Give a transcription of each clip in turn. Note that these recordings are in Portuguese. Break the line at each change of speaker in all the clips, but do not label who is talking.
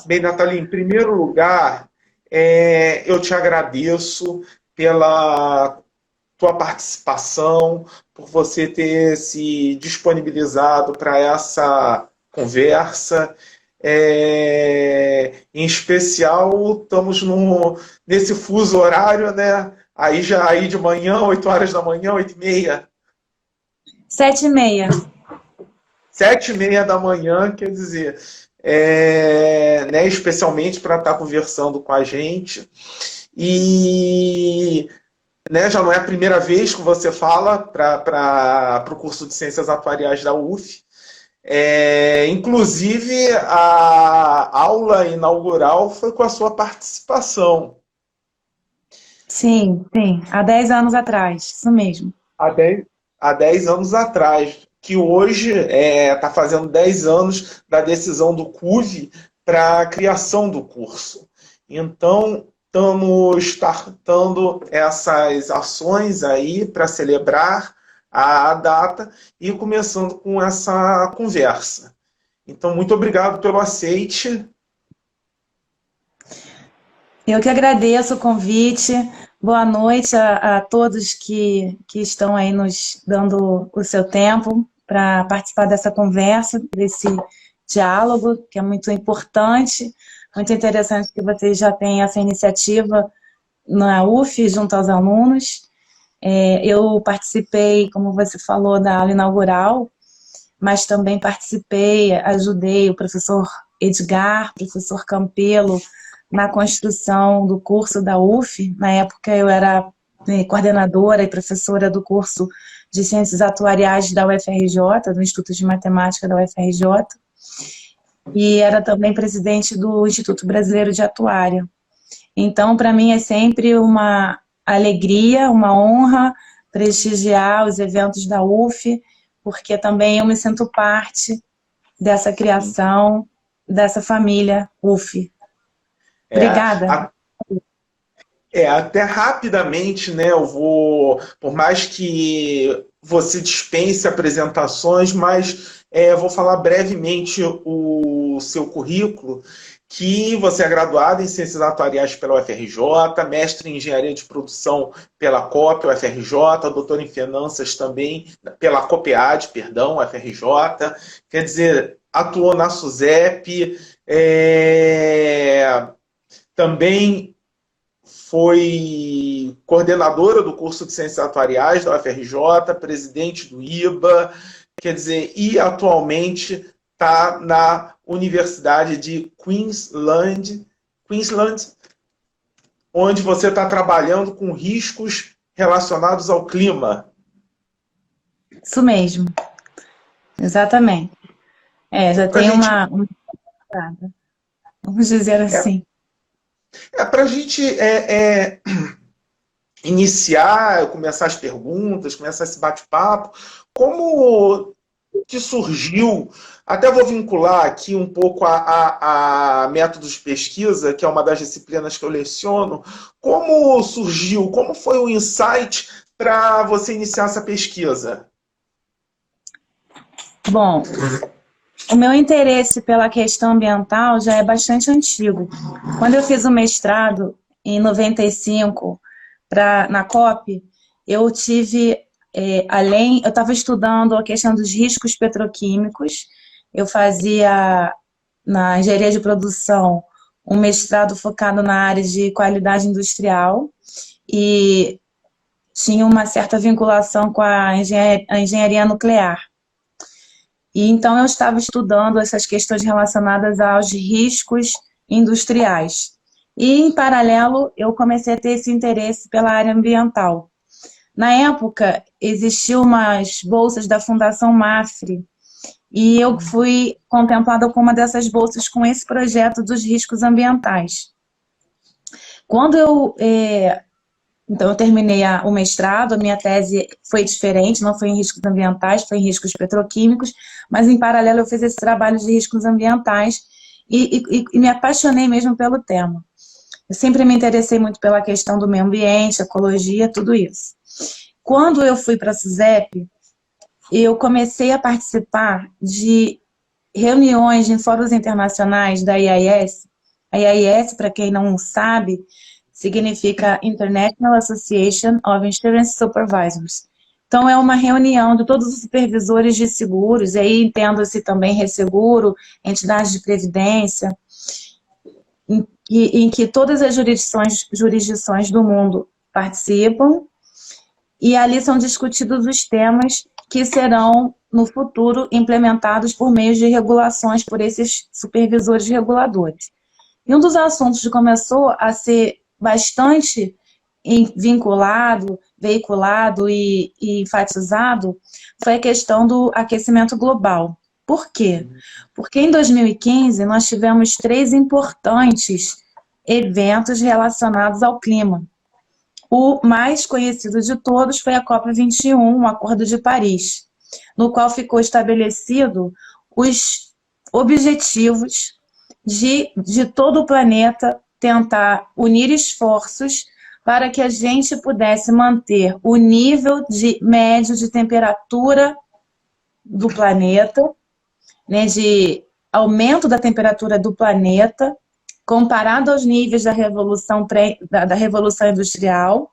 Bem, Nathalie, em primeiro lugar, eu te agradeço pela tua participação, por você ter se disponibilizado para essa conversa. Em especial, estamos nesse fuso horário, né? Aí já aí de manhã, 8 horas da manhã, 8h30.
7h30.
7h30 da manhã, quer dizer, né, especialmente para estar conversando com a gente. E né, já não é a primeira vez que você fala para o curso de Ciências Atuariais da UF. Inclusive, a aula inaugural foi com a sua participação.
Sim, sim, há 10 anos atrás, isso mesmo.
há 10, há 10 anos atrás, que hoje está fazendo 10 anos da decisão do CUV para a criação do curso. Então, estamos startando essas ações aí para celebrar a data e começando com essa conversa. Então, muito obrigado pelo aceite.
Eu que agradeço o convite. Boa noite a todos que estão aí nos dando o seu tempo para participar dessa conversa, desse diálogo, que é muito importante, muito interessante que vocês já têm essa iniciativa na UF, junto aos alunos. Eu participei, como você falou, da aula inaugural, mas também participei, ajudei o professor Edgar, professor Campelo, na construção do curso da UF. Na época eu era coordenadora e professora do curso de Ciências Atuariais da UFRJ, do Instituto de Matemática da UFRJ, e era também presidente do Instituto Brasileiro de Atuária. Então, para mim é sempre uma alegria, uma honra prestigiar os eventos da UF, porque também eu me sinto parte dessa criação, dessa família UF.
É,
Obrigada.
Até rapidamente, né? Eu vou, por mais que você dispense apresentações, mas vou falar brevemente o seu currículo, que você é graduado em Ciências Atuariais pela UFRJ, mestre em Engenharia de Produção pela COP, UFRJ, doutor em Finanças também pela COPEAD, perdão, UFRJ, quer dizer, atuou na SUSEP, também foi coordenadora do curso de Ciências Atuariais da UFRJ, presidente do IBA, quer dizer, e atualmente está na Universidade de Queensland, onde você está trabalhando com riscos relacionados ao clima.
Isso mesmo, exatamente. Já
Para a
tem
gente,
uma vamos dizer
é,
assim.
para a gente iniciar, começar as perguntas, começar esse bate-papo, como que surgiu, até vou vincular aqui um pouco a métodos de pesquisa, que é uma das disciplinas que eu leciono, como surgiu, como foi o insight para você iniciar essa pesquisa?
Bom, o meu interesse pela questão ambiental já é bastante antigo. Quando eu fiz o mestrado, em 95, na COP, eu tive, eu estava estudando a questão dos riscos petroquímicos, eu fazia, na engenharia de produção, um mestrado focado na área de qualidade industrial, e tinha uma certa vinculação com a engenharia nuclear. E então eu estava estudando essas questões relacionadas aos riscos industriais. E, em paralelo, eu comecei a ter esse interesse pela área ambiental. Na época, existiam umas bolsas da Fundação MAFRE, e eu fui contemplada com uma dessas bolsas com esse projeto dos riscos ambientais. Quando então, eu terminei o mestrado, a minha tese foi diferente, não foi em riscos ambientais, foi em riscos petroquímicos, mas em paralelo eu fiz esse trabalho de riscos ambientais e me apaixonei mesmo pelo tema. Eu sempre me interessei muito pela questão do meio ambiente, ecologia, tudo isso. Quando eu fui para a SUSEP, eu comecei a participar de reuniões em fóruns internacionais da IIS. A IIS, para quem não sabe, significa International Association of Insurance Supervisors. Então, é uma reunião de todos os supervisores de seguros, e aí entendo-se também resseguro, entidades de previdência, em que todas as jurisdições do mundo participam, e ali são discutidos os temas que serão, no futuro, implementados por meio de regulações por esses supervisores reguladores. E um dos assuntos que começou a ser bastante vinculado, veiculado e enfatizado foi a questão do aquecimento global. Por quê? Porque em 2015 nós tivemos 3 importantes eventos relacionados ao clima. O mais conhecido de todos foi a COP21, o Acordo de Paris, no qual ficou estabelecido os objetivos de todo o planeta tentar unir esforços para que a gente pudesse manter o nível médio de temperatura do planeta, né, de aumento da temperatura do planeta, comparado aos níveis da Revolução Industrial,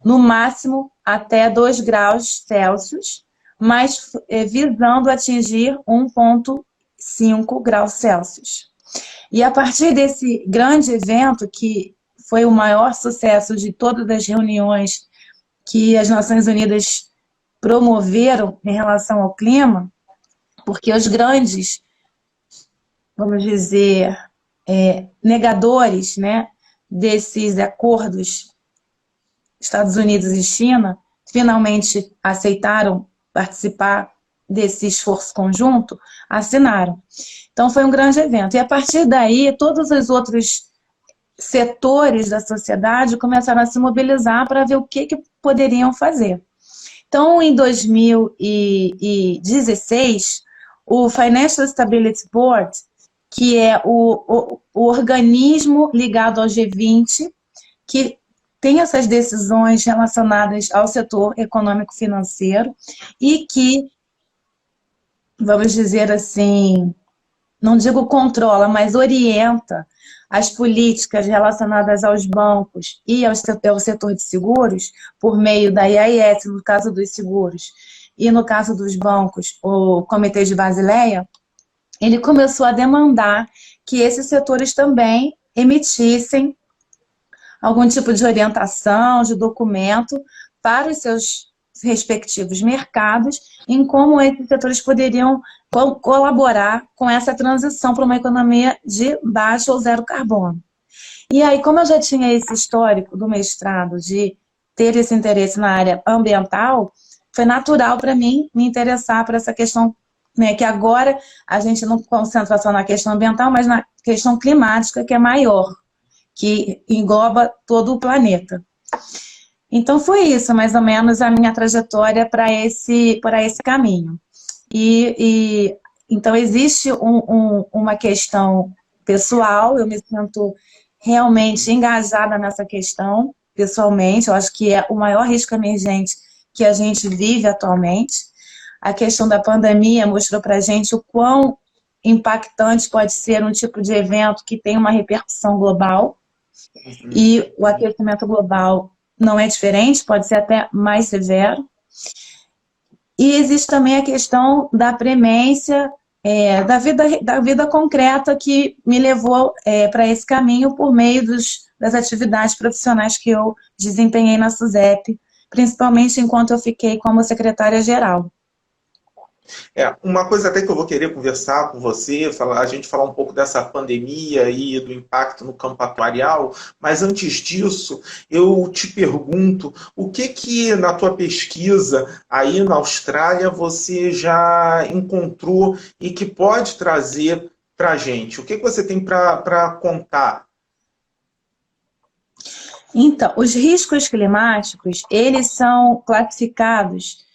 no máximo até 2 graus Celsius, mas visando atingir 1,5 graus Celsius. E a partir desse grande evento, que foi o maior sucesso de todas as reuniões que as Nações Unidas promoveram em relação ao clima, porque os grandes, vamos dizer, negadores, né, desses acordos, Estados Unidos e China, finalmente aceitaram participar desse esforço conjunto, assinaram. Então, foi um grande evento. E, a partir daí, todos os outros setores da sociedade começaram a se mobilizar para ver o que poderiam fazer. Então, em 2016, o Financial Stability Board, que é o organismo ligado ao G20, que tem essas decisões relacionadas ao setor econômico-financeiro e que, vamos dizer assim, não digo controla, mas orienta as políticas relacionadas aos bancos e ao setor de seguros, por meio da IAS, no caso dos seguros, e no caso dos bancos, o Comitê de Basileia, ele começou a demandar que esses setores também emitissem algum tipo de orientação, de documento para os seus respectivos mercados, em como esses setores poderiam colaborar com essa transição para uma economia de baixo ou zero carbono. E aí, como eu já tinha esse histórico do mestrado de ter esse interesse na área ambiental, foi natural para mim me interessar por essa questão, né, que agora a gente não concentra só na questão ambiental, mas na questão climática, que é maior, que engloba todo o planeta. Então, foi isso, mais ou menos, a minha trajetória para esse caminho. Então, existe uma questão pessoal, eu me sinto realmente engajada nessa questão, pessoalmente, eu acho que é o maior risco emergente que a gente vive atualmente. A questão da pandemia mostrou para a gente o quão impactante pode ser um tipo de evento que tem uma repercussão global, e o aquecimento global não é diferente, pode ser até mais severo. E existe também a questão da premência, da vida concreta que me levou para esse caminho por meio das atividades profissionais que eu desempenhei na SUSEP, principalmente enquanto eu fiquei como secretária-geral.
Uma coisa até que eu vou querer conversar com você, a gente falar um pouco dessa pandemia e do impacto no campo atuarial, mas antes disso, eu te pergunto, o que na tua pesquisa aí na Austrália você já encontrou e que pode trazer para a gente? O que você tem para contar?
Então, os riscos climáticos, eles são classificados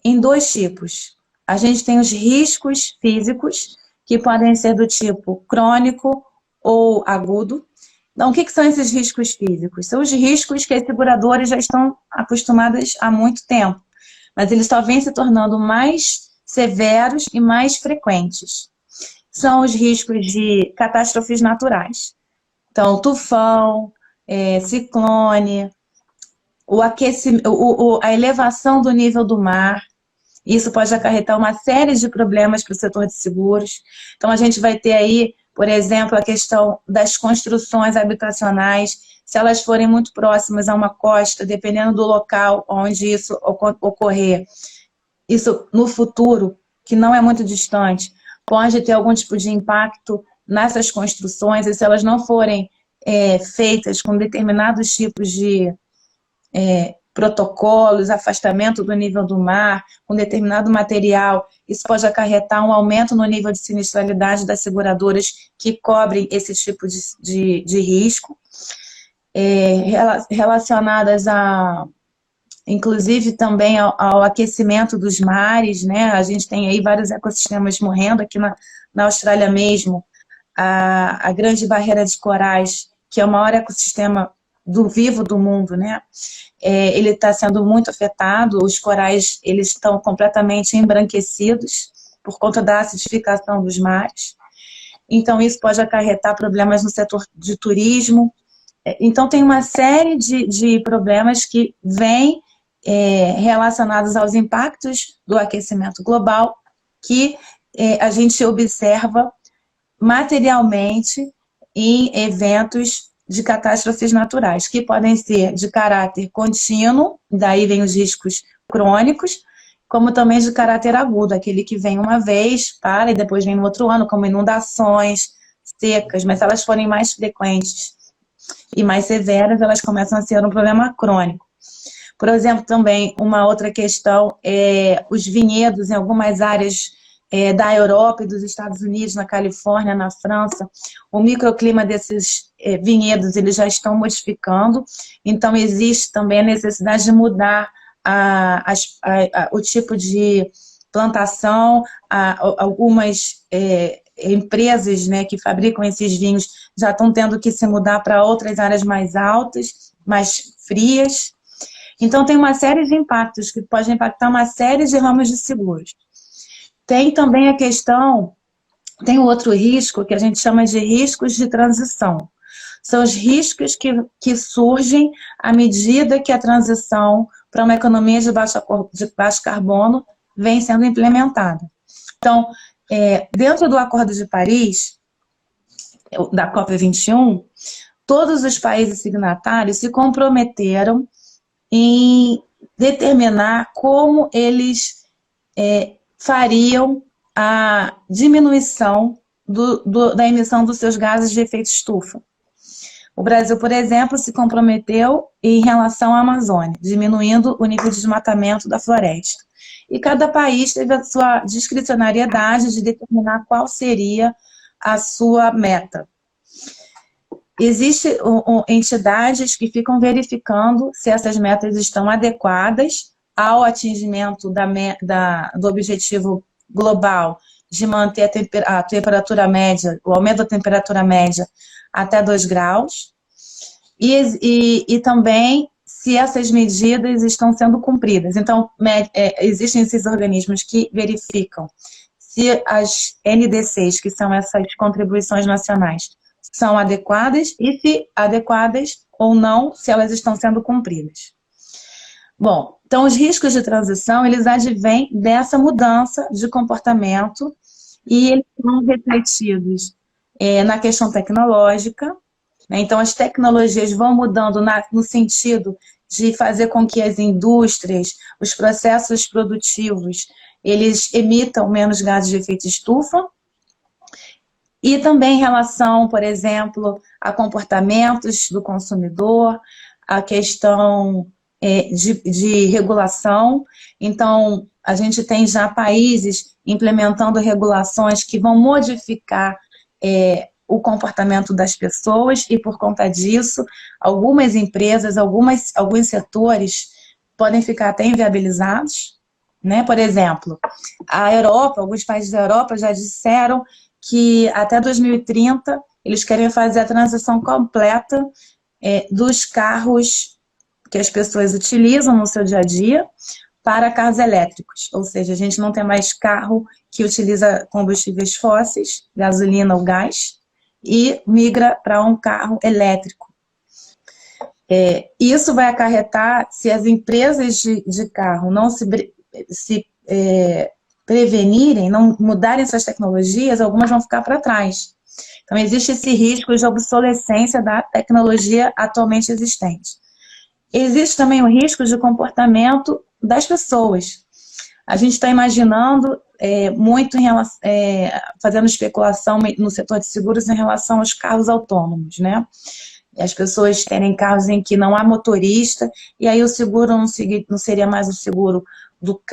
em 2 tipos. A gente tem os riscos físicos, que podem ser do tipo crônico ou agudo. Então, o que são esses riscos físicos? São os riscos que as seguradoras já estão acostumadas há muito tempo, mas eles só vêm se tornando mais severos e mais frequentes. são os riscos de catástrofes naturais. Então, tufão, ciclone, a elevação do nível do mar. Isso pode acarretar uma série de problemas para o setor de seguros. Então, a gente vai ter aí, por exemplo, a questão das construções habitacionais. Se elas forem muito próximas a uma costa, dependendo do local onde isso ocorrer, isso no futuro, que não é muito distante, pode ter algum tipo de impacto nessas construções, e se elas não forem feitas com determinados tipos de protocolos, afastamento do nível do mar, com determinado material, isso pode acarretar um aumento no nível de sinistralidade das seguradoras que cobrem esse tipo de risco, relacionadas inclusive também ao aquecimento dos mares, né? A gente tem aí vários ecossistemas morrendo, aqui na Austrália mesmo, a Grande Barreira de Corais, que é o maior ecossistema vivo do mundo, né? Ele está sendo muito afetado, os corais eles estão completamente embranquecidos por conta da acidificação dos mares. Então, isso pode acarretar problemas no setor de turismo. Então, tem uma série de problemas que vêm relacionados aos impactos do aquecimento global que a gente observa materialmente em eventos de catástrofes naturais, que podem ser de caráter contínuo, daí vem os riscos crônicos, como também de caráter agudo, aquele que vem uma vez, para e depois vem no outro ano, como inundações, secas, mas se elas forem mais frequentes e mais severas, elas começam a ser um problema crônico. Por exemplo, também uma outra questão é os vinhedos em algumas áreas da Europa e dos Estados Unidos, na Califórnia, na França, o microclima desses vinhedos eles já estão modificando, então existe também a necessidade de mudar o tipo de plantação. Algumas empresas, né, que fabricam esses vinhos já estão tendo que se mudar para outras áreas mais altas, mais frias. Então, tem uma série de impactos que podem impactar uma série de ramos de seguros. Tem também a questão, tem outro risco que a gente chama de riscos de transição. São os riscos que surgem à medida que a transição para uma economia de baixo carbono vem sendo implementada. Então, dentro do Acordo de Paris, da COP21, todos os países signatários se comprometeram em determinar como eles fariam a diminuição da emissão dos seus gases de efeito estufa. O Brasil, por exemplo, se comprometeu em relação à Amazônia, diminuindo o nível de desmatamento da floresta. E cada país teve a sua discricionariedade de determinar qual seria a sua meta. Existem entidades que ficam verificando se essas metas estão adequadas ao atingimento do objetivo global de manter a temperatura média, o aumento da temperatura média até 2 graus, e também se essas medidas estão sendo cumpridas. Então, existem esses organismos que verificam se as NDCs, que são essas contribuições nacionais, são adequadas, e se adequadas ou não, se elas estão sendo cumpridas. Bom, então os riscos de transição, eles advêm dessa mudança de comportamento e eles são refletidos na questão tecnológica, né? Então as tecnologias vão mudando no sentido de fazer com que as indústrias, os processos produtivos, eles emitam menos gases de efeito estufa, e também em relação, por exemplo, a comportamentos do consumidor, a questão de regulação. Então, a gente tem já países implementando regulações que vão modificar o comportamento das pessoas, e por conta disso, algumas empresas, alguns setores podem ficar até inviabilizados, né? Por exemplo, a Europa, alguns países da Europa já disseram que até 2030 eles querem fazer a transição completa dos carros que as pessoas utilizam no seu dia a dia para carros elétricos. Ou seja, a gente não tem mais carro que utiliza combustíveis fósseis, gasolina ou gás, e migra para um carro elétrico. Isso vai acarretar, se as empresas de carro não se prevenirem, não mudarem suas tecnologias, algumas vão ficar para trás. Então, existe esse risco de obsolescência da tecnologia atualmente existente. Existe também o risco de comportamento das pessoas. A gente está imaginando muito fazendo especulação no setor de seguros em relação aos carros autônomos, né? As pessoas terem carros em que não há motorista, e aí o seguro não seria mais o seguro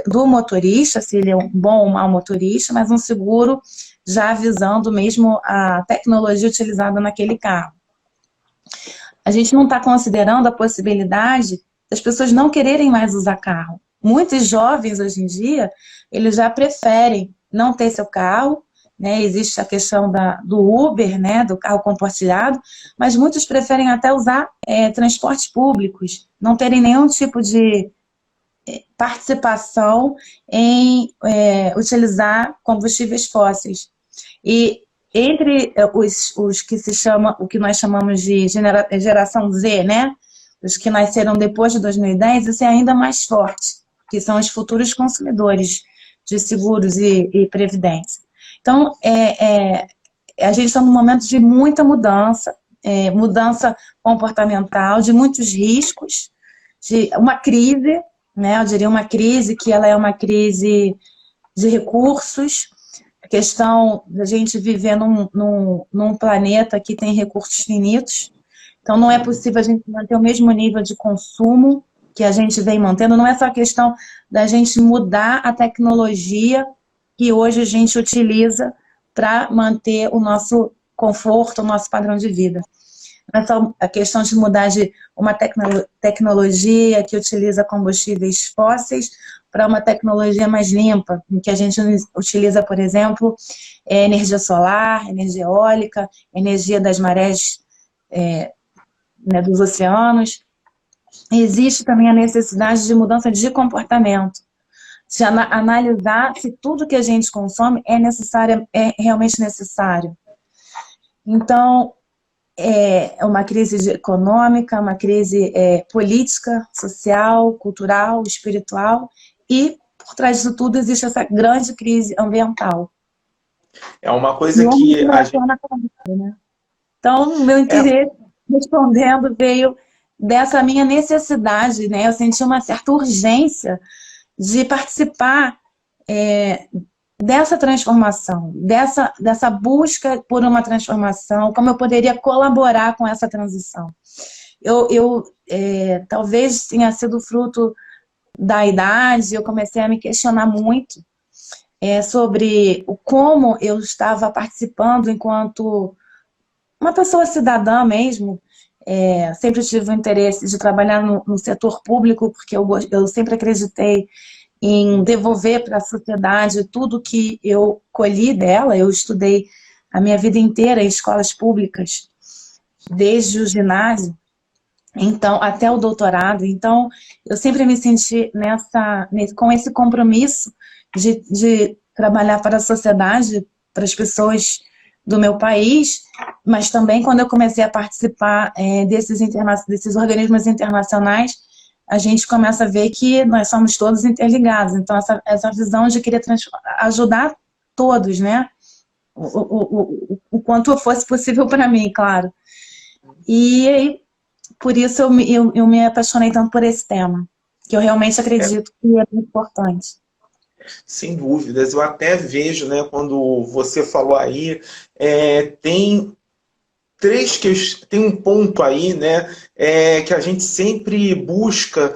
do motorista, se ele é um bom ou mau motorista, mas um seguro já visando mesmo a tecnologia utilizada naquele carro. A gente não está considerando a possibilidade das pessoas não quererem mais usar carro. Muitos jovens, hoje em dia, eles já preferem não ter seu carro, né? Existe a questão do Uber, né? Do carro compartilhado, mas muitos preferem até usar transportes públicos, não terem nenhum tipo de participação em utilizar combustíveis fósseis. E entre os que o que nós chamamos de geração Z, né? Os que nasceram depois de 2010, isso é ainda mais forte, que são os futuros consumidores de seguros e previdência. Então, a gente está num momento de muita mudança, mudança comportamental, de muitos riscos, de uma crise, né? Eu diria uma crise que ela é uma crise de recursos, a questão da gente viver num planeta que tem recursos finitos, então não é possível a gente manter o mesmo nível de consumo que a gente vem mantendo, não é só a questão da gente mudar a tecnologia que hoje a gente utiliza para manter o nosso conforto, o nosso padrão de vida. Não é só a questão de mudar de uma tecnologia que utiliza combustíveis fósseis para uma tecnologia mais limpa, em que a gente utiliza, por exemplo, energia solar, energia eólica, energia das marés, né, dos oceanos. Existe também a necessidade de mudança de comportamento, de analisar se tudo que a gente consome é realmente necessário. Então, é uma crise econômica, uma crise política, social, cultural, espiritual, e por trás disso tudo existe essa grande crise ambiental.
É uma coisa que a gente...
né? Então, meu interesse respondendo veio dessa minha necessidade, né? Eu senti uma certa urgência de participar dessa transformação, dessa busca por uma transformação, como eu poderia colaborar com essa transição. Talvez tenha sido fruto da idade, eu comecei a me questionar muito sobre como eu estava participando enquanto uma pessoa cidadã mesmo. Sempre tive o interesse de trabalhar no setor público, porque eu sempre acreditei em devolver para a sociedade tudo que eu colhi dela. Eu estudei a minha vida inteira em escolas públicas, desde o ginásio, então até o doutorado. Então, eu sempre me senti com esse compromisso de trabalhar para a sociedade, para as do meu país, mas também quando eu comecei a participar desses organismos internacionais, a gente começa a ver que nós somos todos interligados. Então, essa visão de querer ajudar todos, né? O quanto fosse possível para mim, claro. E por isso eu me apaixonei tanto por esse tema, que eu realmente acredito que é muito importante.
Sem dúvidas, eu até vejo, né, quando você falou aí, tem um ponto aí, né, que a gente sempre busca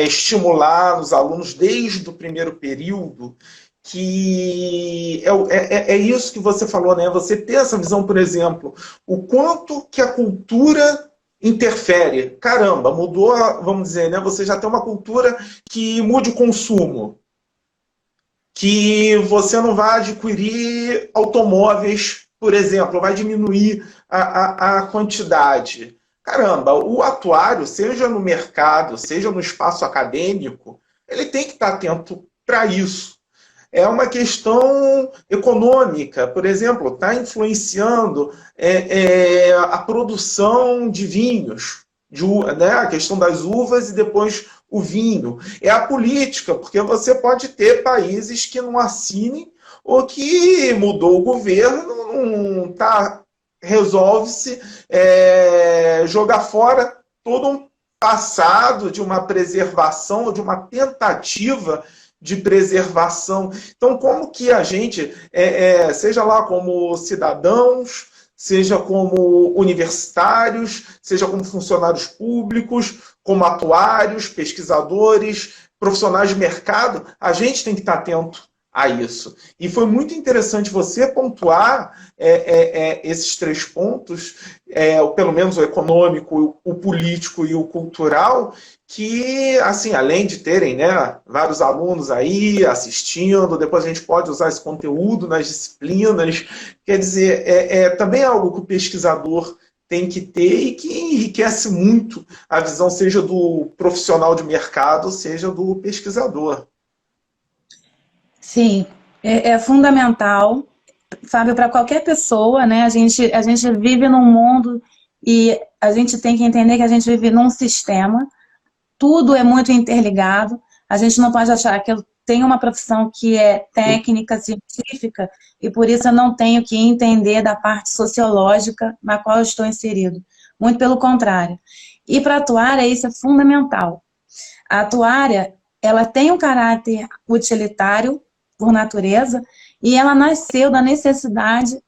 estimular os alunos desde o primeiro período, que é isso que você falou, né, você ter essa visão, por exemplo, o quanto que a cultura interfere. Caramba, mudou, vamos dizer, né, você já tem uma cultura que mude o consumo, que você não vai adquirir automóveis, por exemplo, vai diminuir a quantidade. Caramba, o atuário, seja no mercado, seja no espaço acadêmico, ele tem que estar atento para isso. é uma questão econômica. Por exemplo, está influenciando a produção de vinhos, né, a questão das uvas e depois o vinho. É a política, porque você pode ter países que não assinem ou que mudou o governo, não tá, resolve-se jogar fora todo um passado de uma preservação, de uma tentativa de preservação. Então, como que a gente, seja lá como cidadãos, seja como universitários, seja como funcionários públicos, como atuários, pesquisadores, profissionais de mercado, a gente tem que estar atento a isso. E foi muito interessante você pontuar esses 3 pontos, pelo menos o econômico, o político e o cultural, que, assim, além de terem, né, vários alunos aí assistindo, depois a gente pode usar esse conteúdo nas disciplinas, quer dizer, também é algo que o pesquisador tem que ter e que enriquece muito a visão, seja do profissional de mercado, seja do pesquisador.
Sim, é fundamental, Fábio, para qualquer pessoa, né? A gente vive num mundo e a gente tem que entender que a gente vive num sistema, tudo é muito interligado, a gente não pode achar que eu tenho uma profissão que é técnica, científica, e por isso eu não tenho que entender da parte sociológica na qual eu estou inserido. Muito pelo contrário. E para a atuária, isso é fundamental. A atuária, ela tem um caráter utilitário, por natureza, e ela nasceu da necessidade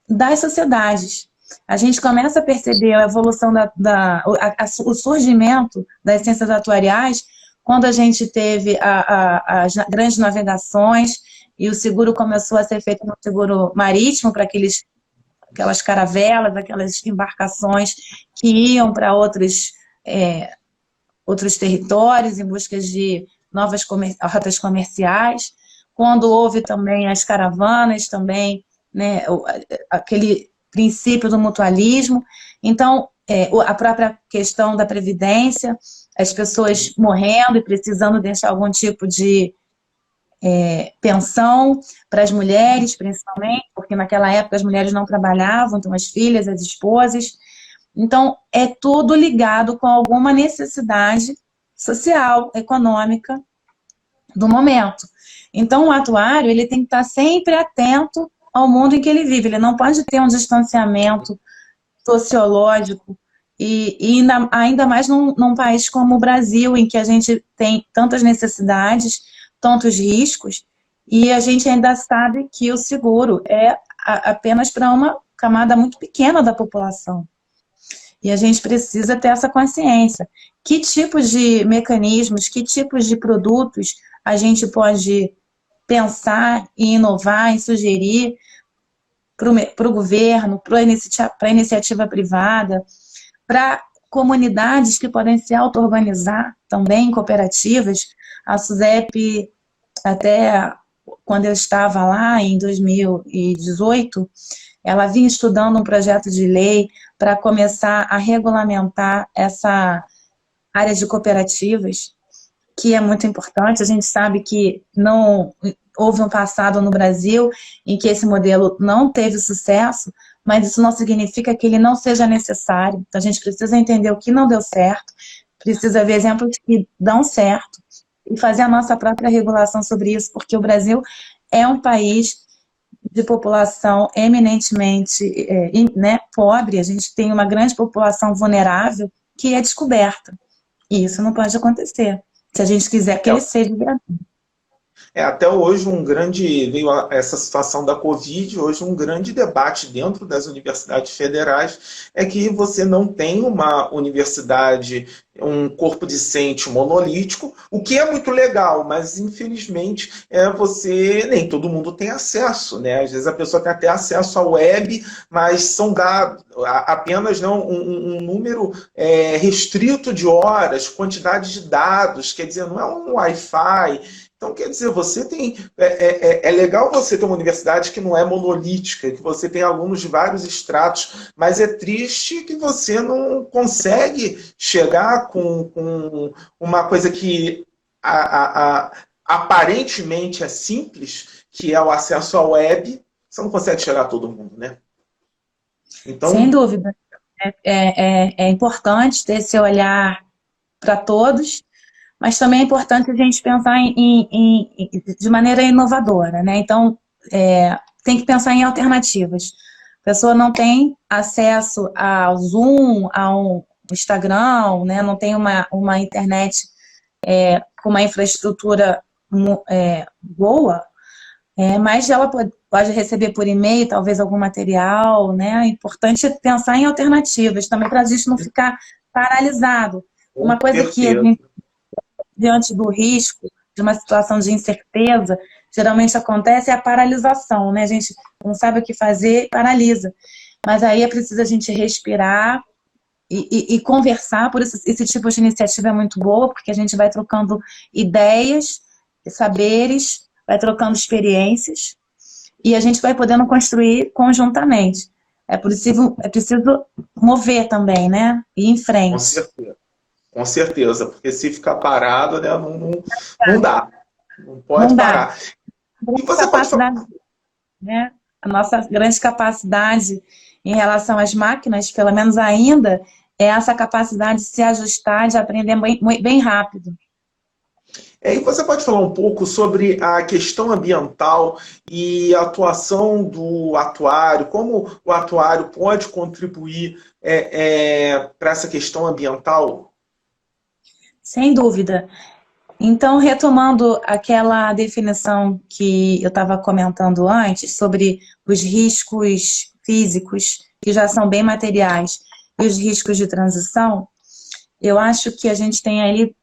das sociedades. A gente começa a perceber a evolução, o surgimento das ciências atuariais quando a gente teve as grandes navegações e o seguro começou a ser feito no seguro marítimo para aquelas caravelas, aquelas embarcações que iam para outros territórios em busca de novas rotas comerciais. Quando houve também as caravanas, também, né, aquele princípio do mutualismo. Então, a própria questão da previdência, as pessoas morrendo e precisando deixar algum tipo de pensão para as mulheres, principalmente, porque naquela época as mulheres não trabalhavam, então as filhas, as esposas. Então, é tudo ligado com alguma necessidade social, econômica do momento. Então, o atuário, ele tem que estar sempre atento ao mundo em que ele vive. Ele não pode ter um distanciamento sociológico e ainda mais num país como o Brasil, em que a gente tem tantas necessidades, tantos riscos, e a gente ainda sabe que o seguro é apenas para uma camada muito pequena da população. E a gente precisa ter essa consciência. Que tipos de mecanismos, que tipos de produtos a gente pode pensar e inovar e sugerir para o governo, para a iniciativa privada, para comunidades que podem se auto-organizar também, cooperativas. A SUSEP, até quando eu estava lá em 2018, ela vinha estudando um projeto de lei para começar a regulamentar essa área de cooperativas, que é muito importante. A gente sabe que não houve um passado no Brasil em que esse modelo não teve sucesso, mas isso não significa que ele não seja necessário. Então, a gente precisa entender o que não deu certo, precisa ver exemplos que dão certo e fazer a nossa própria regulação sobre isso, porque o Brasil é um país de população eminentemente pobre, a gente tem uma grande população vulnerável que é descoberta. E isso não pode acontecer, se a gente quiser crescer de verdade.
Até hoje veio essa situação da Covid, hoje um grande debate dentro das universidades federais é que você não tem uma universidade, um corpo discente monolítico, o que é muito legal, mas infelizmente nem todo mundo tem acesso, né? Às vezes a pessoa tem até acesso à web, mas são dados, apenas não, um número restrito de horas, quantidade de dados, quer dizer, não é um Wi-Fi. Então, quer dizer, você tem. É legal você ter uma universidade que não é monolítica, que você tem alunos de vários estratos, mas é triste que você não consegue chegar com uma coisa que aparentemente é simples, que é o acesso à web, você não consegue chegar a todo mundo, né? Então,
Sem dúvida. É importante ter esse olhar para todos, mas também é importante a gente pensar de maneira inovadora, né? Então, tem que pensar em alternativas. A pessoa não tem acesso ao Zoom, ao Instagram, né? Não tem uma internet com uma infraestrutura boa, mas ela pode receber por e-mail, talvez algum material, né? É importante pensar em alternativas também para a gente não ficar paralisado.
com
Uma coisa que a
certeza.
gente, diante do risco, de uma situação de incerteza, geralmente acontece a paralisação, né? A gente não sabe o que fazer, paralisa. Mas aí é preciso a gente respirar e conversar, por isso esse tipo de iniciativa é muito boa, porque a gente vai trocando ideias, saberes, vai trocando experiências, e a gente vai podendo construir conjuntamente. É preciso mover também, né? Ir em
Com
frente.
certeza. Com certeza, porque se ficar parado, né, não dá. Não pode
Não dá.
parar. E você pode falar.
Né? A nossa grande capacidade em relação às máquinas, pelo menos ainda, é essa capacidade de se ajustar, de aprender bem rápido.
E você pode falar um pouco sobre a questão ambiental e a atuação do atuário, como o atuário pode contribuir para essa questão ambiental?
Sem dúvida. Então, retomando aquela definição que eu estava comentando antes, sobre os riscos físicos, que já são bem materiais, e os riscos de transição, eu acho que a gente tem aí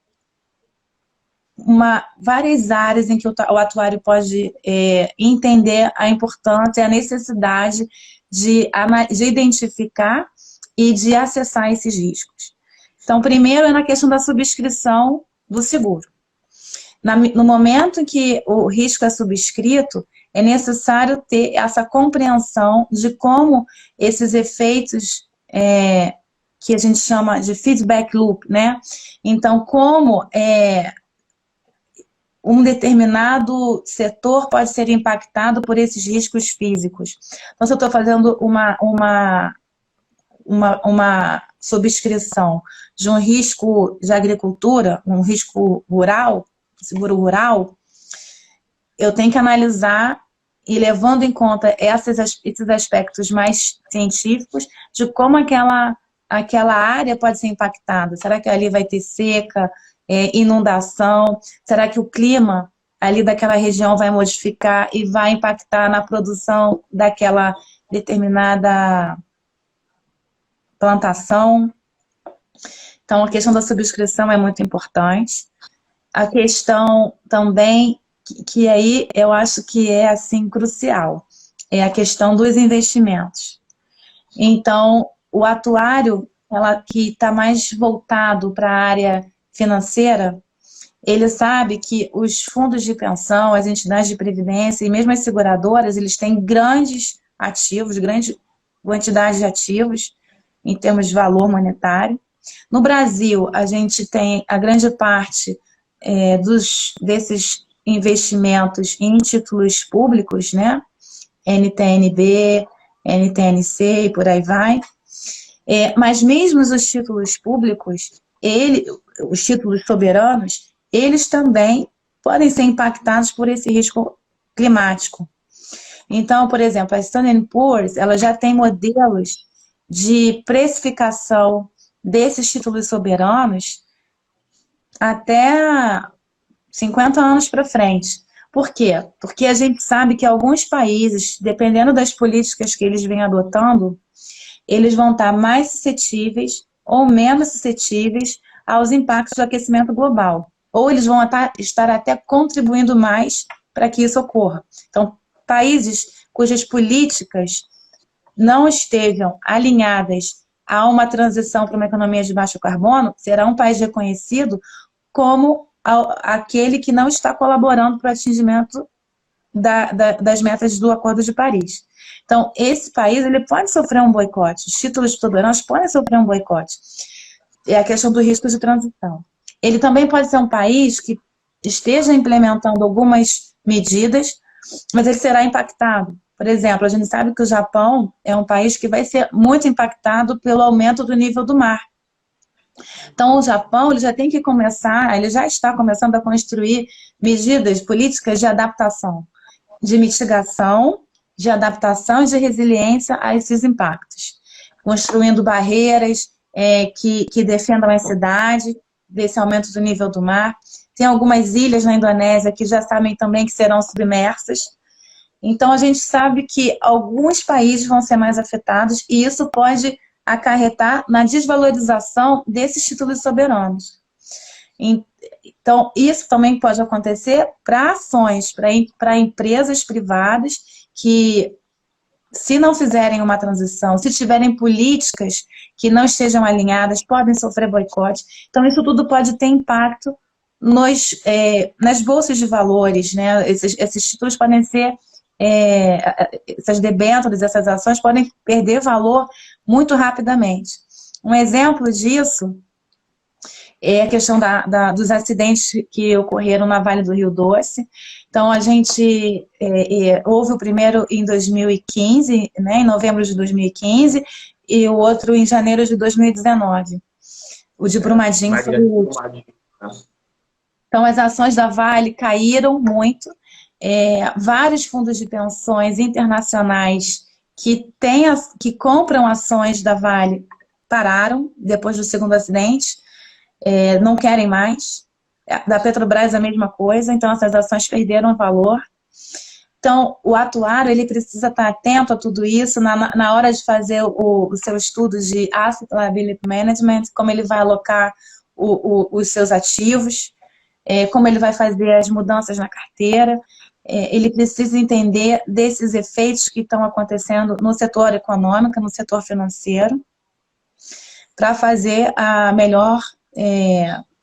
várias áreas em que o atuário pode entender a importância e a necessidade de identificar e de acessar esses riscos. Então, primeiro é na questão da subscrição do seguro. No momento em que o risco é subscrito, é necessário ter essa compreensão de como esses efeitos que a gente chama de feedback loop, né? Então, como um determinado setor pode ser impactado por esses riscos físicos. Então, se eu estou fazendo uma subscrição de um risco de agricultura, um risco rural, seguro rural, eu tenho que analisar e levando em conta esses aspectos mais científicos de como aquela área pode ser impactada. Será que ali vai ter seca, inundação? Será que o clima ali daquela região vai modificar e vai impactar na produção daquela determinada plantação? Então, a questão da subscrição é muito importante. A questão também, que aí eu acho que é assim crucial, é a questão dos investimentos. Então, o atuário, que está mais voltado para a área financeira, ele sabe que os fundos de pensão, as entidades de previdência e mesmo as seguradoras, eles têm grandes ativos, grande quantidade de ativos em termos de valor monetário. No Brasil, a gente tem a grande parte desses investimentos em títulos públicos, né? NTN-B, NTN-C e por aí vai. Mas mesmo os títulos públicos, os títulos soberanos, eles também podem ser impactados por esse risco climático. Então, por exemplo, a Standard & Poor's, ela já tem modelos de precificação desses títulos soberanos até 50 anos para frente. Por quê? Porque a gente sabe que alguns países, dependendo das políticas que eles vêm adotando, eles vão estar mais suscetíveis ou menos suscetíveis aos impactos do aquecimento global. Ou eles vão estar até contribuindo mais para que isso ocorra. Então, países cujas políticas não estejam alinhadas a uma transição para uma economia de baixo carbono, será um país reconhecido como aquele que não está colaborando para o atingimento das metas do Acordo de Paris. Então, esse país ele pode sofrer um boicote, os títulos soberanos podem sofrer um boicote. É a questão do risco de transição. Ele também pode ser um país que esteja implementando algumas medidas, mas ele será impactado. Por exemplo, a gente sabe que o Japão é um país que vai ser muito impactado pelo aumento do nível do mar. Então, o Japão ele já tem que começar, ele já está começando a construir medidas, políticas de adaptação, de mitigação, de adaptação e de resiliência a esses impactos, construindo barreiras que defendam a cidade desse aumento do nível do mar. Tem algumas ilhas na Indonésia que já sabem também que serão submersas. Então, a gente sabe que alguns países vão ser mais afetados e isso pode acarretar na desvalorização desses títulos soberanos. Então, isso também pode acontecer para ações, para empresas privadas que, se não fizerem uma transição, se tiverem políticas que não estejam alinhadas, podem sofrer boicote. Então, isso tudo pode ter impacto nas bolsas de valores, né? Esses títulos podem ser, essas debêntures, essas ações podem perder valor muito rapidamente. Um exemplo disso é a questão dos acidentes que ocorreram na Vale do Rio Doce. Então, houve o primeiro em 2015, né, em novembro de 2015, e o outro em janeiro de 2019. O de Brumadinho foi o último. Então, as ações da Vale caíram muito. Vários fundos de pensões internacionais que compram ações da Vale pararam depois do segundo acidente, não querem mais. Da Petrobras a mesma coisa, então essas ações perderam valor. Então, o atuário ele precisa estar atento a tudo isso na hora de fazer o seu estudo de Asset Liability Management, como ele vai alocar os seus ativos, como ele vai fazer as mudanças na carteira. Ele precisa entender desses efeitos que estão acontecendo no setor econômico, no setor financeiro, para fazer a melhor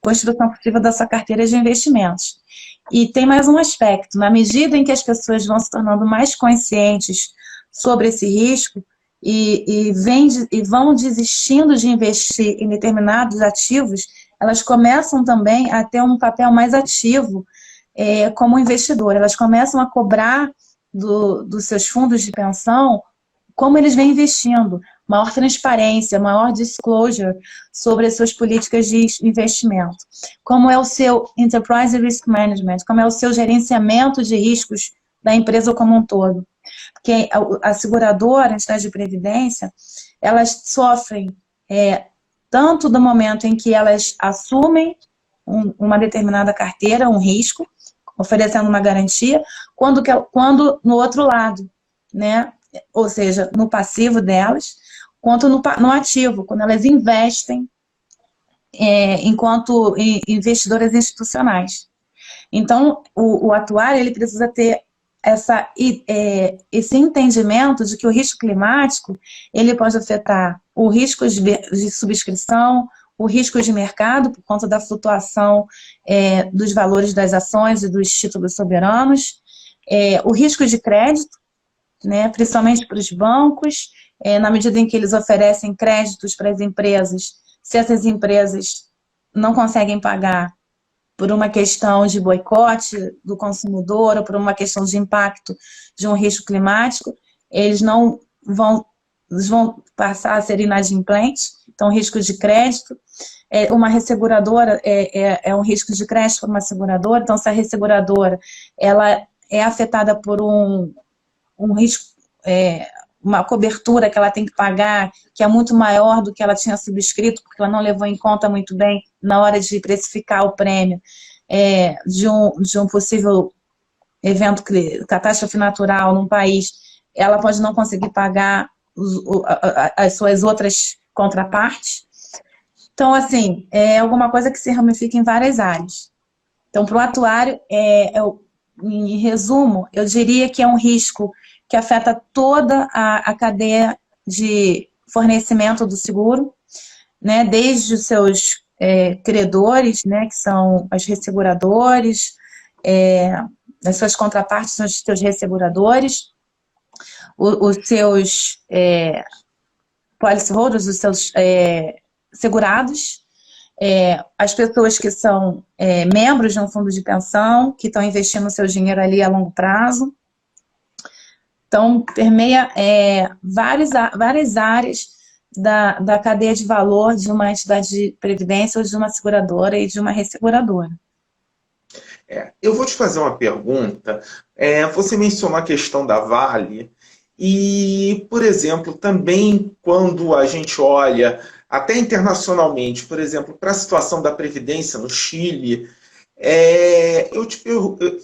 construção possível da sua carteira de investimentos. E tem mais um aspecto: na medida em que as pessoas vão se tornando mais conscientes sobre esse risco e vão desistindo de investir em determinados ativos, elas começam também a ter um papel mais ativo como investidor. Elas começam a cobrar dos seus fundos de pensão como eles vêm investindo, maior transparência, maior disclosure sobre as suas políticas de investimento. Como é o seu Enterprise Risk Management, como é o seu gerenciamento de riscos da empresa como um todo. Porque a seguradora, a entidade de previdência, elas sofrem tanto do momento em que elas assumem uma determinada carteira, um risco, oferecendo uma garantia, quando no outro lado, né? Ou seja, no passivo delas, quanto no ativo, quando elas investem enquanto investidoras institucionais. Então, o atuário ele precisa ter esse entendimento de que o risco climático ele pode afetar o risco de subscrição, o risco de mercado, por conta da flutuação dos valores das ações e dos títulos soberanos, o risco de crédito, né, principalmente para os bancos, na medida em que eles oferecem créditos para as empresas, se essas empresas não conseguem pagar por uma questão de boicote do consumidor ou por uma questão de impacto de um risco climático, eles vão passar a ser inadimplentes. Então, risco de crédito. Uma resseguradora é um risco de crédito para uma seguradora. Então, se a resseguradora ela é afetada por um risco, uma cobertura que ela tem que pagar, que é muito maior do que ela tinha subscrito, porque ela não levou em conta muito bem na hora de precificar o prêmio de um possível evento, catástrofe natural num país, ela pode não conseguir pagar as suas outras contrapartes. Então, assim, é alguma coisa que se ramifica em várias áreas. Então, para o atuário, em resumo, eu diria que é um risco que afeta toda a cadeia de fornecimento do seguro, né, desde os seus credores, né, que são as resseguradores, as suas contrapartes são os seus resseguradores, os seus policyholders, os seus segurados, as pessoas que são membros de um fundo de pensão, que estão investindo seu dinheiro ali a longo prazo. Então, permeia várias áreas da cadeia de valor de uma entidade de previdência ou de uma seguradora e de uma resseguradora.
Eu vou te fazer uma pergunta. Você mencionou a questão da Vale e, por exemplo, também quando a gente olha, até internacionalmente, por exemplo, para a situação da Previdência no Chile,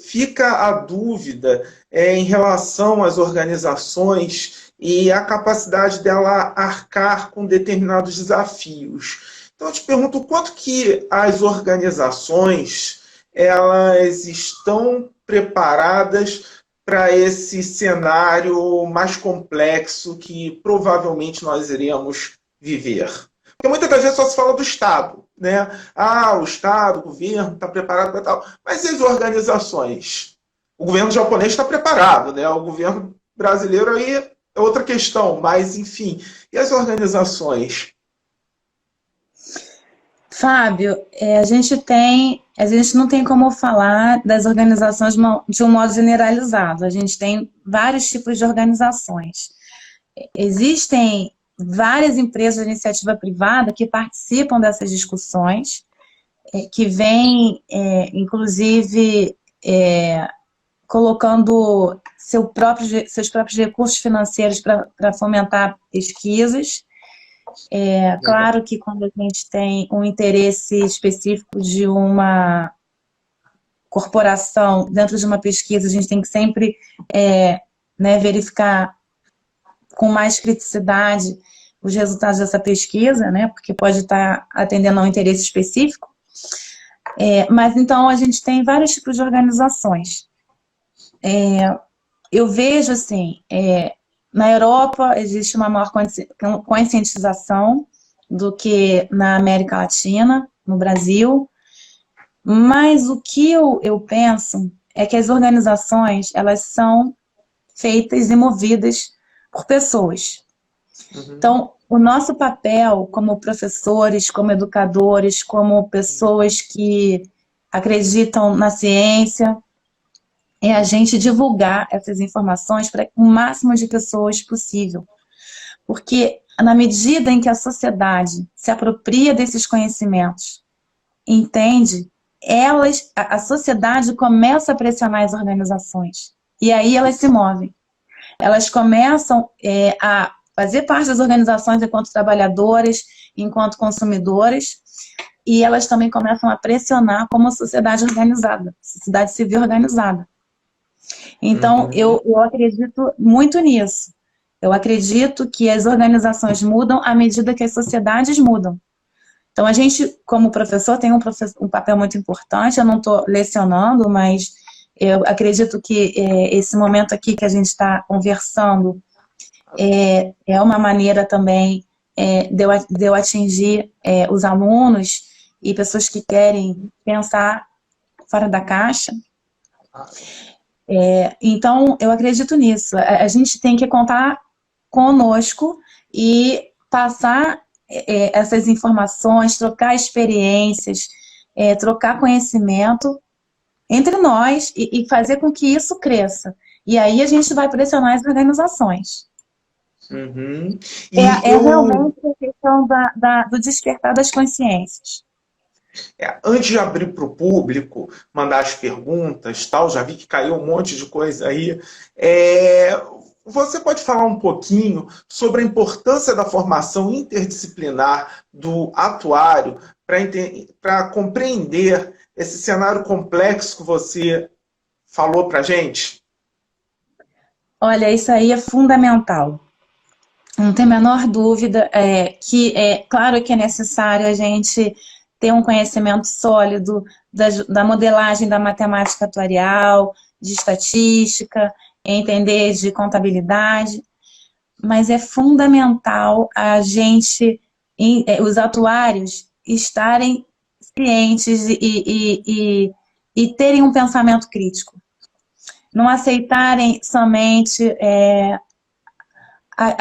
fica a dúvida em relação às organizações e a capacidade dela arcar com determinados desafios. Então, eu te pergunto o quanto que as organizações elas estão preparadas para esse cenário mais complexo que provavelmente nós iremos viver. Porque muitas das vezes só se fala do Estado, né? O Estado, o governo está preparado para tal. Mas e as organizações? O governo japonês está preparado, né? O governo brasileiro aí é outra questão, mas enfim. E as organizações?
Fábio, a gente não tem como falar das organizações de um modo generalizado. A gente tem vários tipos de organizações. Existem várias empresas de iniciativa privada que participam dessas discussões, que vêm, inclusive, colocando seus próprios recursos financeiros para fomentar pesquisas. Claro que quando a gente tem um interesse específico de uma corporação dentro de uma pesquisa, a gente tem que sempre verificar com mais criticidade os resultados dessa pesquisa, né, porque pode estar atendendo a um interesse específico. Mas então a gente tem vários tipos de organizações. Eu vejo assim, na Europa existe uma maior conscientização do que na América Latina, no Brasil, mas o que eu penso é que as organizações, elas são feitas e movidas por pessoas. Uhum. Então, o nosso papel como professores, como educadores, como pessoas que acreditam na ciência, é a gente divulgar essas informações para o máximo de pessoas possível. Porque na medida em que a sociedade se apropria desses conhecimentos, entende, a sociedade começa a pressionar as organizações. E aí elas se movem. Elas começam a fazer parte das organizações enquanto trabalhadoras, enquanto consumidoras, e elas também começam a pressionar como a sociedade organizada, sociedade civil organizada. Então, eu acredito muito nisso. Eu acredito que as organizações mudam à medida que as sociedades mudam. Então, a gente, como professor, tem um papel muito importante. Eu não estou lecionando, mas eu acredito que esse momento aqui que a gente está conversando é uma maneira também de eu atingir os alunos e pessoas que querem pensar fora da caixa. Então, eu acredito nisso. A gente tem que contar conosco e passar essas informações, trocar experiências, trocar conhecimento entre nós e fazer com que isso cresça. E aí a gente vai pressionar as organizações.
Uhum.
Realmente a questão do despertar das consciências.
Antes de abrir para o público, mandar as perguntas, tal, já vi que caiu um monte de coisa aí. Você pode falar um pouquinho sobre a importância da formação interdisciplinar do atuário para compreender esse cenário complexo que você falou para a gente?
Olha, isso aí é fundamental. Não tem a menor dúvida que claro que é necessário a gente ter um conhecimento sólido da modelagem da matemática atuarial, de estatística, entender de contabilidade, mas é fundamental a gente, os atuários, estarem cientes e terem um pensamento crítico. Não aceitarem somente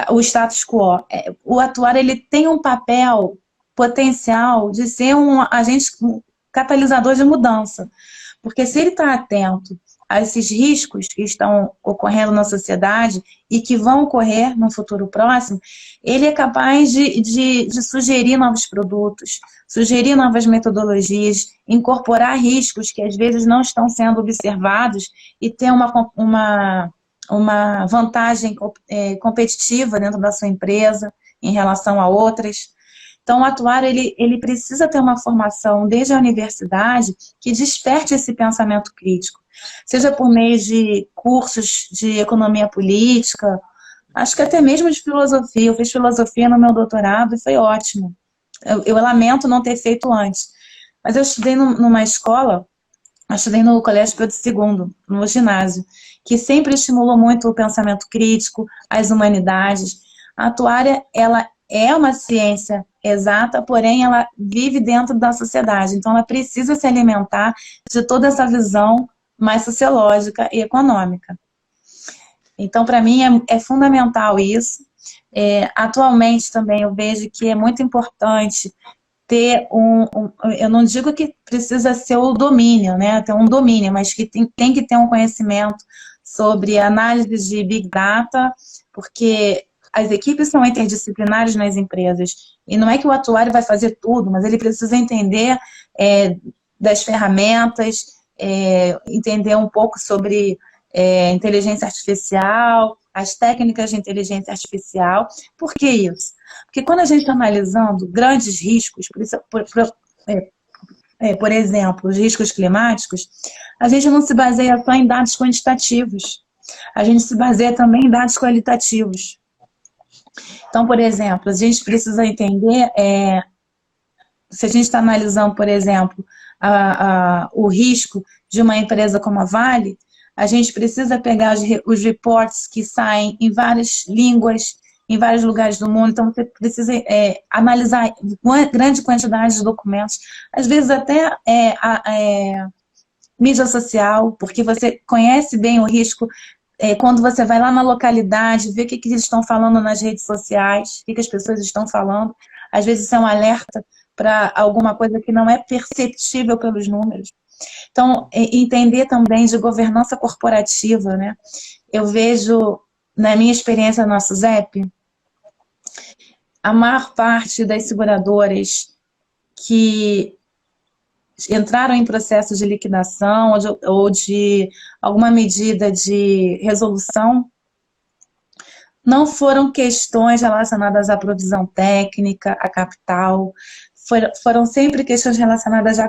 o status quo. O atuário ele tem um papel potencial de ser um agente catalisador de mudança. Porque se ele está atento a esses riscos que estão ocorrendo na sociedade e que vão ocorrer no futuro próximo, ele é capaz de sugerir novos produtos, sugerir novas metodologias, incorporar riscos que às vezes não estão sendo observados e ter uma vantagem competitiva dentro da sua empresa em relação a outras. Então, o atuário, ele precisa ter uma formação desde a universidade que desperte esse pensamento crítico, seja por meio de cursos de economia política, acho que até mesmo de filosofia. Eu fiz filosofia no meu doutorado e foi ótimo. Eu lamento não ter feito antes. Mas eu estudei numa escola, eu estudei no Colégio Pedro II, no ginásio, que sempre estimulou muito o pensamento crítico, as humanidades. A atuária, ela é uma ciência exata, porém ela vive dentro da sociedade, então ela precisa se alimentar de toda essa visão mais sociológica e econômica. Então, para mim, é fundamental isso. Atualmente também eu vejo que é muito importante ter eu não digo que precisa ser o domínio, né, ter um domínio, mas que tem que ter um conhecimento sobre análise de Big Data, porque as equipes são interdisciplinares nas empresas, e não é que o atuário vai fazer tudo, mas ele precisa entender das ferramentas, entender um pouco sobre inteligência artificial, as técnicas de inteligência artificial. Por que isso? Porque quando a gente está analisando grandes riscos, por exemplo, os riscos climáticos, a gente não se baseia só em dados quantitativos, a gente se baseia também em dados qualitativos. Então, por exemplo, a gente precisa entender, se a gente está analisando, por exemplo, o risco de uma empresa como a Vale, a gente precisa pegar os reports que saem em várias línguas, em vários lugares do mundo, então você precisa analisar uma grande quantidade de documentos, às vezes até mídia social, porque você conhece bem o risco quando você vai lá na localidade, vê o que eles estão falando nas redes sociais, o que as pessoas estão falando, às vezes isso é um alerta para alguma coisa que não é perceptível pelos números. Então, entender também de governança corporativa, né? Eu vejo, na minha experiência no nosso ZEP, a maior parte das seguradoras que entraram em processo de liquidação ou de alguma medida de resolução, não foram questões relacionadas à provisão técnica, a capital, foram sempre questões relacionadas à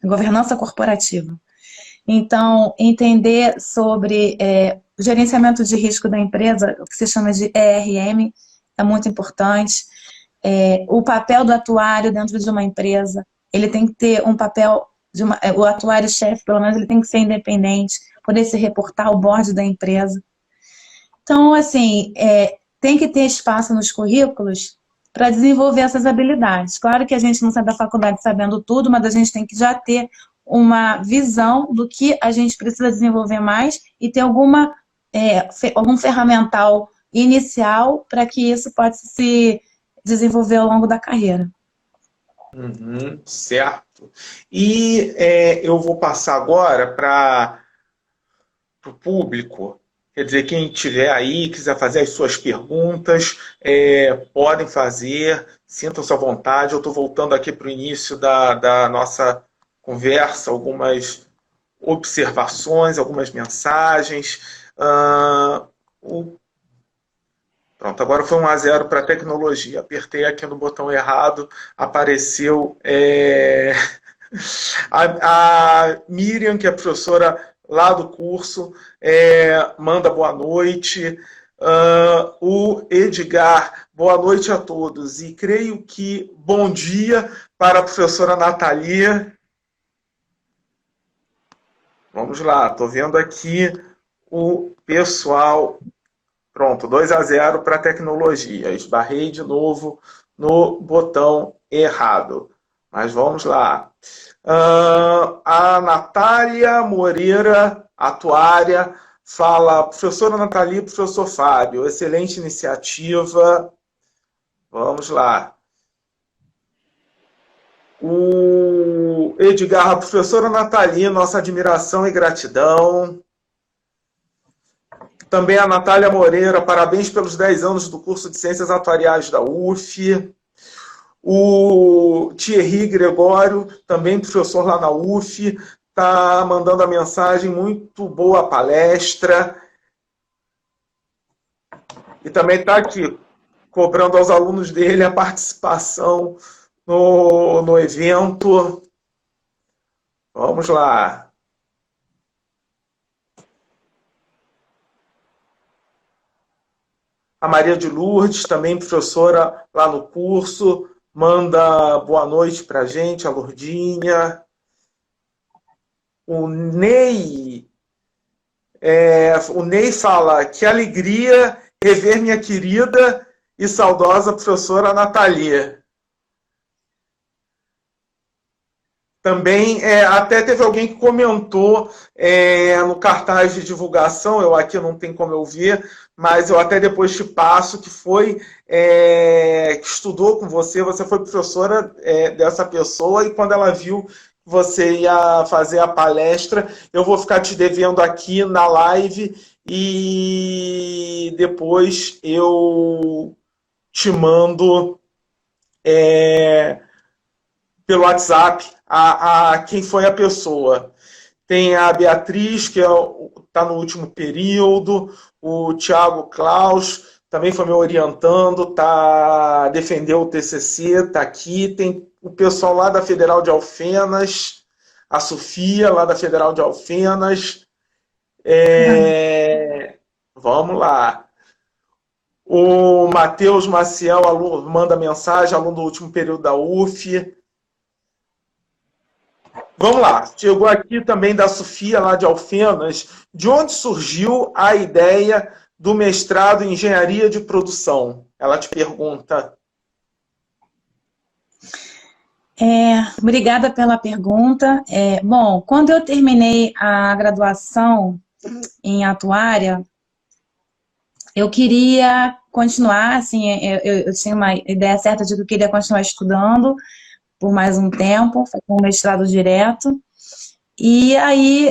governança corporativa. Então, entender sobre o gerenciamento de risco da empresa, o que se chama de ERM, é muito importante. O papel do atuário dentro de uma empresa, ele tem que ter um papel, o atuário-chefe, pelo menos, ele tem que ser independente, poder se reportar ao board da empresa. Então, assim, tem que ter espaço nos currículos para desenvolver essas habilidades. Claro que a gente não sai da faculdade sabendo tudo, mas a gente tem que já ter uma visão do que a gente precisa desenvolver mais e ter algum ferramental inicial para que isso possa se desenvolver ao longo da carreira.
Certo. E eu vou passar agora para o público. Quer dizer, quem estiver aí, quiser fazer as suas perguntas, podem fazer, sintam-se à vontade. Eu estou voltando aqui para o início da nossa conversa, algumas observações, algumas mensagens. Pronto, agora foi 1-0 para a tecnologia. Apertei aqui no botão errado, apareceu a Miriam, que é professora lá do curso, manda boa noite. O Edgar, boa noite a todos. E creio que bom dia para a professora Natalia. Vamos lá, estou vendo aqui o pessoal. Pronto, 2-0 para a tecnologia. Esbarrei de novo no botão errado. Mas vamos lá. A Natália Moreira, atuária, fala: professora Natalia e professor Fábio, excelente iniciativa. Vamos lá. O Edgar, a professora Nathalie, nossa admiração e gratidão. Também a Natália Moreira, parabéns pelos 10 anos do curso de Ciências Atuariais da UF. O Thierry Gregório, também professor lá na UF, está mandando a mensagem, muito boa a palestra. E também está aqui, cobrando aos alunos dele a participação no evento. Vamos lá. A Maria de Lourdes, também professora lá no curso, manda boa noite para a gente, a Lourdinha. O Ney fala, que alegria rever minha querida e saudosa professora Nathalie. Também, até teve alguém que comentou no cartaz de divulgação, eu aqui não tenho como eu ver, mas eu até depois te passo, que foi, que estudou com você foi professora dessa pessoa, e quando ela viu que você ia fazer a palestra, eu vou ficar te devendo aqui na live, e depois eu te mando pelo WhatsApp a quem foi a pessoa. Tem a Beatriz, que está no último período, o Thiago Klaus também foi me orientando, defendeu o TCC, está aqui. Tem o pessoal lá da Federal de Alfenas, a Sofia, lá da Federal de Alfenas. Vamos lá. O Matheus Maciel manda mensagem, aluno do último período da UF. Vamos lá, chegou aqui também da Sofia, lá de Alfenas. De onde surgiu a ideia do mestrado em Engenharia de Produção? Ela te pergunta.
Obrigada pela pergunta. Bom, quando eu terminei a graduação em atuária, eu queria continuar, assim, eu tinha uma ideia certa de que eu queria continuar estudando por mais um tempo, com um mestrado direto. E aí,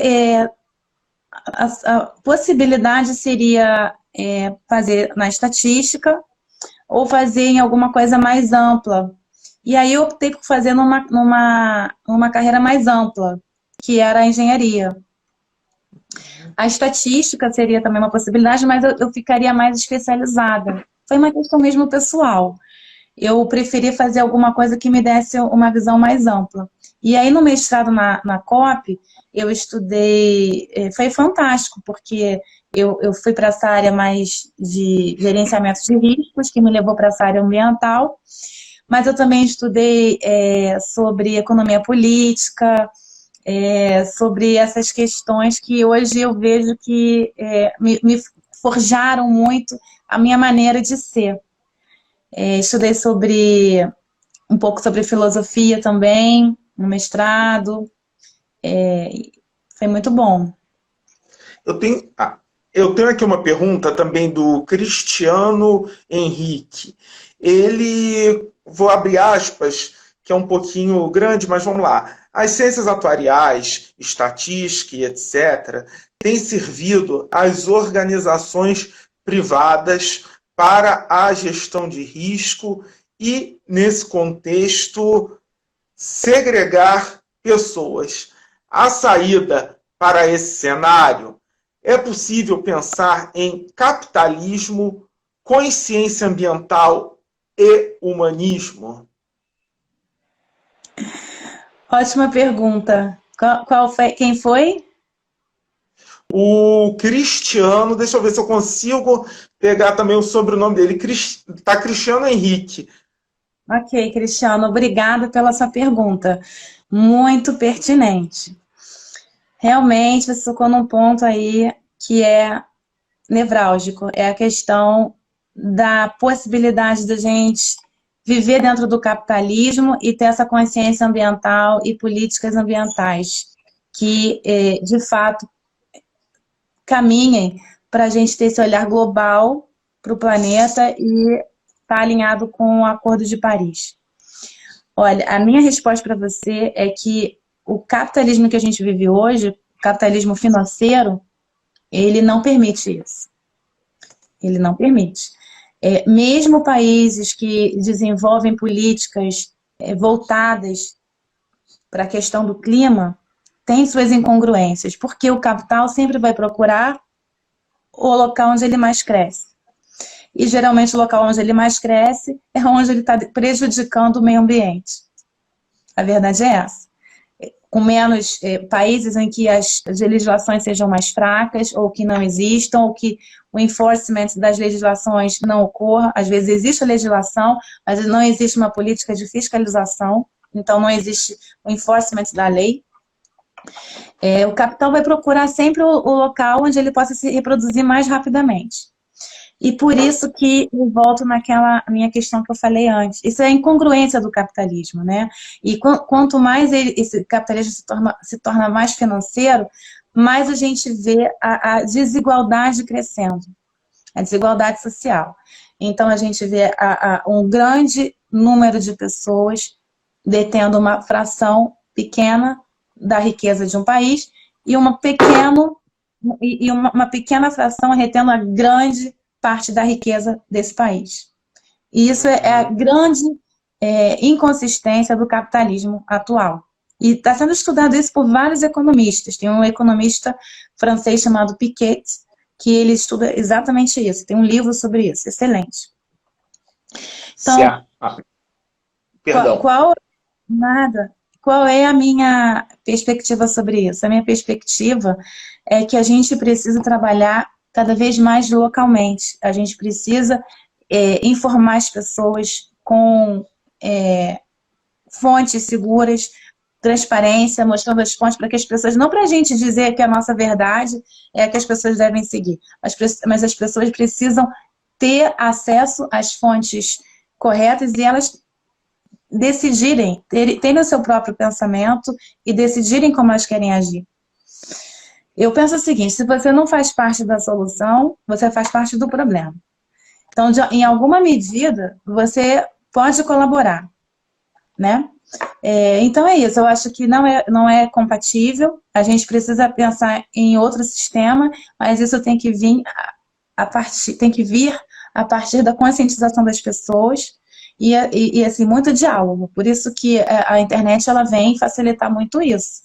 a possibilidade seria fazer na estatística ou fazer em alguma coisa mais ampla. E aí eu optei por fazer numa carreira mais ampla, que era a engenharia. A estatística seria também uma possibilidade, mas eu ficaria mais especializada. Foi uma questão mesmo pessoal. Eu preferi fazer alguma coisa que me desse uma visão mais ampla. E aí, no mestrado na COP, eu estudei... Foi fantástico, porque eu fui para essa área mais de gerenciamento de riscos, que me levou para essa área ambiental, mas eu também estudei sobre economia política, sobre essas questões que hoje eu vejo que me forjaram muito a minha maneira de ser. Estudei um pouco sobre filosofia também, no mestrado. Foi muito bom.
Eu tenho aqui uma pergunta também do Cristiano Henrique. Vou abrir aspas, que é um pouquinho grande, mas vamos lá. As ciências atuariais, estatística e etc., têm servido às organizações privadas para a gestão de risco e, nesse contexto, segregar pessoas. A saída para esse cenário é possível pensar em capitalismo, consciência ambiental e humanismo?
Ótima pergunta. Quem foi?
O Cristiano, deixa eu ver se eu consigo pegar também o sobrenome dele. Tá Cristiano Henrique.
Ok, Cristiano, obrigada pela sua pergunta. Muito pertinente. Realmente, você tocou num ponto aí que é nevrálgico. É a questão da possibilidade da gente viver dentro do capitalismo e ter essa consciência ambiental e políticas ambientais que, de fato, caminhem para a gente ter esse olhar global para o planeta e estar alinhado com o Acordo de Paris. Olha, a minha resposta para você é que o capitalismo que a gente vive hoje, o capitalismo financeiro, ele não permite isso. Ele não permite. Mesmo países que desenvolvem políticas voltadas para a questão do clima, têm suas incongruências, porque o capital sempre vai procurar o local onde ele mais cresce. E geralmente o local onde ele mais cresce é onde ele está prejudicando o meio ambiente. A verdade é essa. Com menos países em que as legislações sejam mais fracas, ou que não existam, ou que o enforcement das legislações não ocorra. Às vezes existe a legislação, mas não existe uma política de fiscalização, então não existe o enforcement da lei. O capital vai procurar sempre o local onde ele possa se reproduzir mais rapidamente. E por isso que eu volto naquela minha questão que eu falei antes. Isso é a incongruência do capitalismo, né? E quanto mais esse capitalismo se torna mais financeiro, mais a gente vê a desigualdade crescendo, a desigualdade social. Então, a gente vê um grande número de pessoas detendo uma fração pequena da riqueza de um país e uma pequena fração retendo a grande parte da riqueza desse país. E isso é a grande inconsistência do capitalismo atual. E está sendo estudado isso por vários economistas. Tem um economista francês chamado Piketty, que ele estuda exatamente isso. Tem um livro sobre isso, excelente. Então,
perdão.
Qual é a minha perspectiva sobre isso? A minha perspectiva é que a gente precisa trabalhar cada vez mais localmente. A gente precisa informar as pessoas com fontes seguras, transparência, mostrando as fontes para que as pessoas, não para a gente dizer que a nossa verdade é a que as pessoas devem seguir, mas as pessoas precisam ter acesso às fontes corretas e elas decidirem, terem o seu próprio pensamento e decidirem como elas querem agir. Eu penso o seguinte, se você não faz parte da solução, você faz parte do problema. Então, em alguma medida, você pode colaborar, né? Então é isso, eu acho que não é compatível, a gente precisa pensar em outro sistema, mas isso tem que vir a partir da conscientização das pessoas e assim, muito diálogo. Por isso que a internet ela vem facilitar muito isso.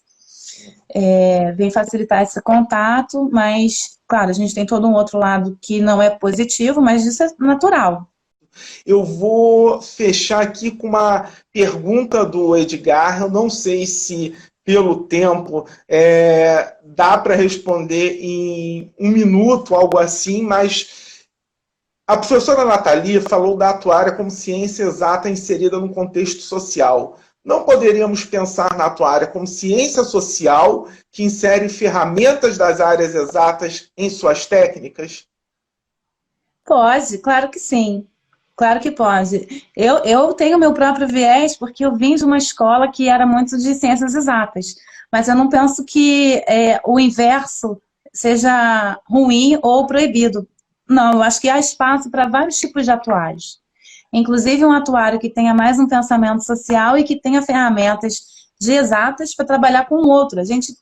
Vem facilitar esse contato, mas, claro, a gente tem todo um outro lado que não é positivo, mas isso é natural.
Eu vou fechar aqui com uma pergunta do Edgar. Eu não sei se, pelo tempo, dá para responder em 1 minuto, algo assim, mas a professora Nathalie falou da atuária como ciência exata inserida no contexto social. Não poderíamos pensar na atuária como ciência social que insere ferramentas das áreas exatas em suas técnicas?
Pode, claro que sim. Claro que pode. Eu tenho meu próprio viés porque eu vim de uma escola que era muito de ciências exatas. Mas eu não penso que o inverso seja ruim ou proibido. Não, eu acho que há espaço para vários tipos de atuários. Inclusive um atuário que tenha mais um pensamento social e que tenha ferramentas de exatas para trabalhar com o outro. A gente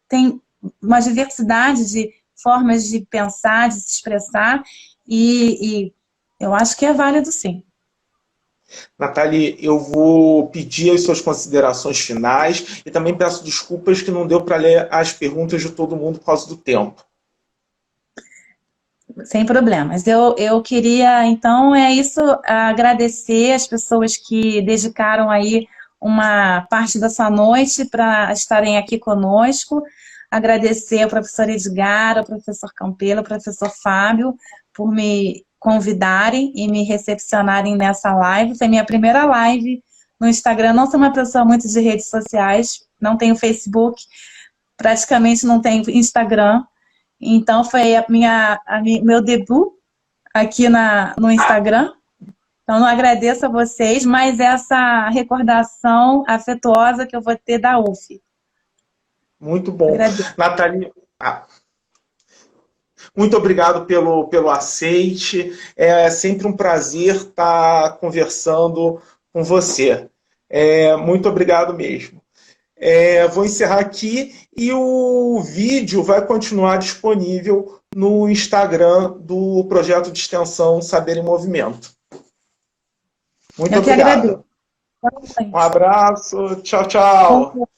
tem uma diversidade de formas de pensar, de se expressar e eu acho que é válido, sim.
Nathalie, eu vou pedir as suas considerações finais e também peço desculpas que não deu para ler as perguntas de todo mundo por causa do tempo.
Sem problemas. Eu queria, então, agradecer as pessoas que dedicaram aí uma parte da sua noite para estarem aqui conosco. Agradecer ao professor Edgar, ao professor Campelo, ao professor Fábio, por me convidarem e me recepcionarem nessa live. Foi minha primeira live no Instagram. Não sou uma pessoa muito de redes sociais, não tenho Facebook, praticamente não tenho Instagram. Então, foi meu debut aqui no Instagram. Então, não agradeço a vocês, mas essa recordação afetuosa que eu vou ter da UF.
Muito bom. Nathalie, muito obrigado pelo aceite. É sempre um prazer estar conversando com você. Muito obrigado mesmo. Vou encerrar aqui e o vídeo vai continuar disponível no Instagram do projeto de extensão Saber em Movimento. Muito
Eu que
obrigado.
agradeço.
Um abraço. Tchau, tchau.